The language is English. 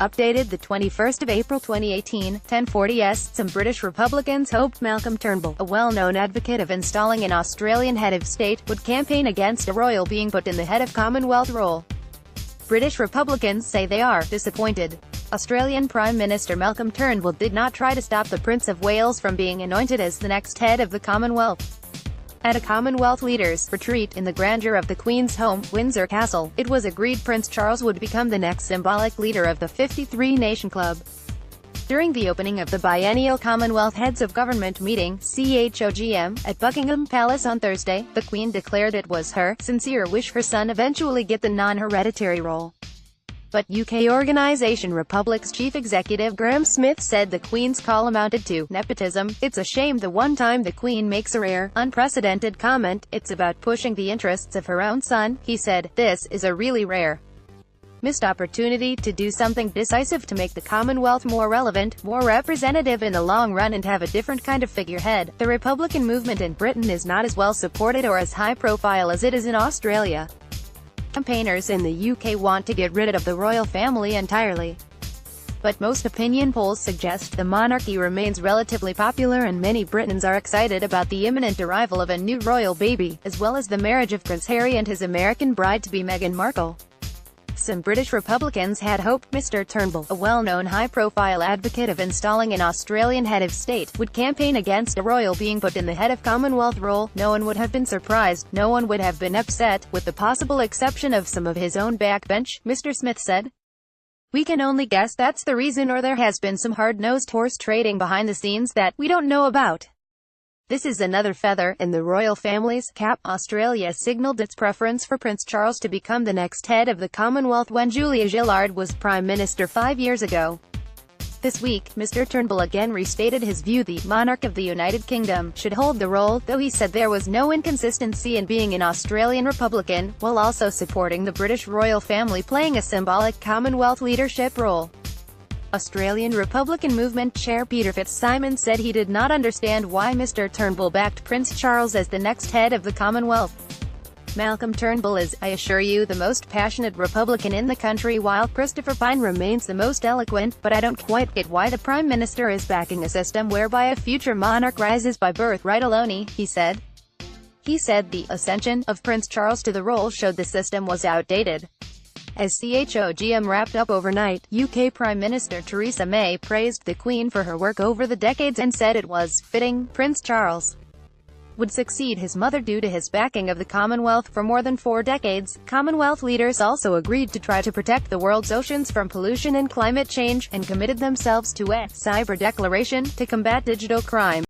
Updated the 21st of April 2018, 10:40 est. Some British Republicans hoped Malcolm Turnbull, a well-known advocate of installing an Australian head of state, would campaign against a royal being put in the head of Commonwealth role. British Republicans say they are disappointed. Australian Prime Minister Malcolm Turnbull did not try to stop the Prince of Wales from being anointed as the next head of the Commonwealth. At a Commonwealth leaders' retreat in the grandeur of the Queen's home, Windsor Castle, it was agreed Prince Charles would become the next symbolic leader of the 53-nation club. During the opening of the biennial Commonwealth Heads of Government meeting, CHOGM, at Buckingham Palace on Thursday, the Queen declared it was her sincere wish her son eventually get the non-hereditary role. But UK organisation Republic's chief executive Graham Smith said the Queen's call amounted to nepotism. It's a shame the one time the Queen makes a rare, unprecedented comment, it's about pushing the interests of her own son, he said. This is a really rare missed opportunity to do something decisive to make the Commonwealth more relevant, more representative in the long run and have a different kind of figurehead. The Republican movement in Britain is not as well supported or as high profile as it is in Australia. Campaigners in the UK want to get rid of the royal family entirely. But most opinion polls suggest the monarchy remains relatively popular and many Britons are excited about the imminent arrival of a new royal baby, as well as the marriage of Prince Harry and his American bride-to-be Meghan Markle. Some British Republicans had hoped Mr. Turnbull, a well-known high-profile advocate of installing an Australian head of state, would campaign against a royal being put in the head of Commonwealth role. No one would have been surprised, no one would have been upset, with the possible exception of some of his own backbench, Mr. Smith said. We can only guess that's the reason, or there has been some hard-nosed horse trading behind the scenes that we don't know about. This is another feather in the royal family's cap. Australia signalled its preference for Prince Charles to become the next head of the Commonwealth when Julia Gillard was Prime Minister 5 years ago. This week, Mr. Turnbull again restated his view the monarch of the United Kingdom should hold the role, though he said there was no inconsistency in being an Australian Republican, while also supporting the British royal family playing a symbolic Commonwealth leadership role. Australian Republican Movement Chair Peter Fitzsimons said he did not understand why Mr. Turnbull backed Prince Charles as the next head of the Commonwealth. Malcolm Turnbull is, I assure you, the most passionate Republican in the country, while Christopher Pyne remains the most eloquent, but I don't quite get why the Prime Minister is backing a system whereby a future monarch rises by birthright alone, he said. He said the ascension of Prince Charles to the role showed the system was outdated. As CHOGM wrapped up overnight, UK Prime Minister Theresa May praised the Queen for her work over the decades and said it was fitting Prince Charles would succeed his mother due to his backing of the Commonwealth for more than 4 decades. Commonwealth leaders also agreed to try to protect the world's oceans from pollution and climate change, and committed themselves to a cyber declaration to combat digital crime.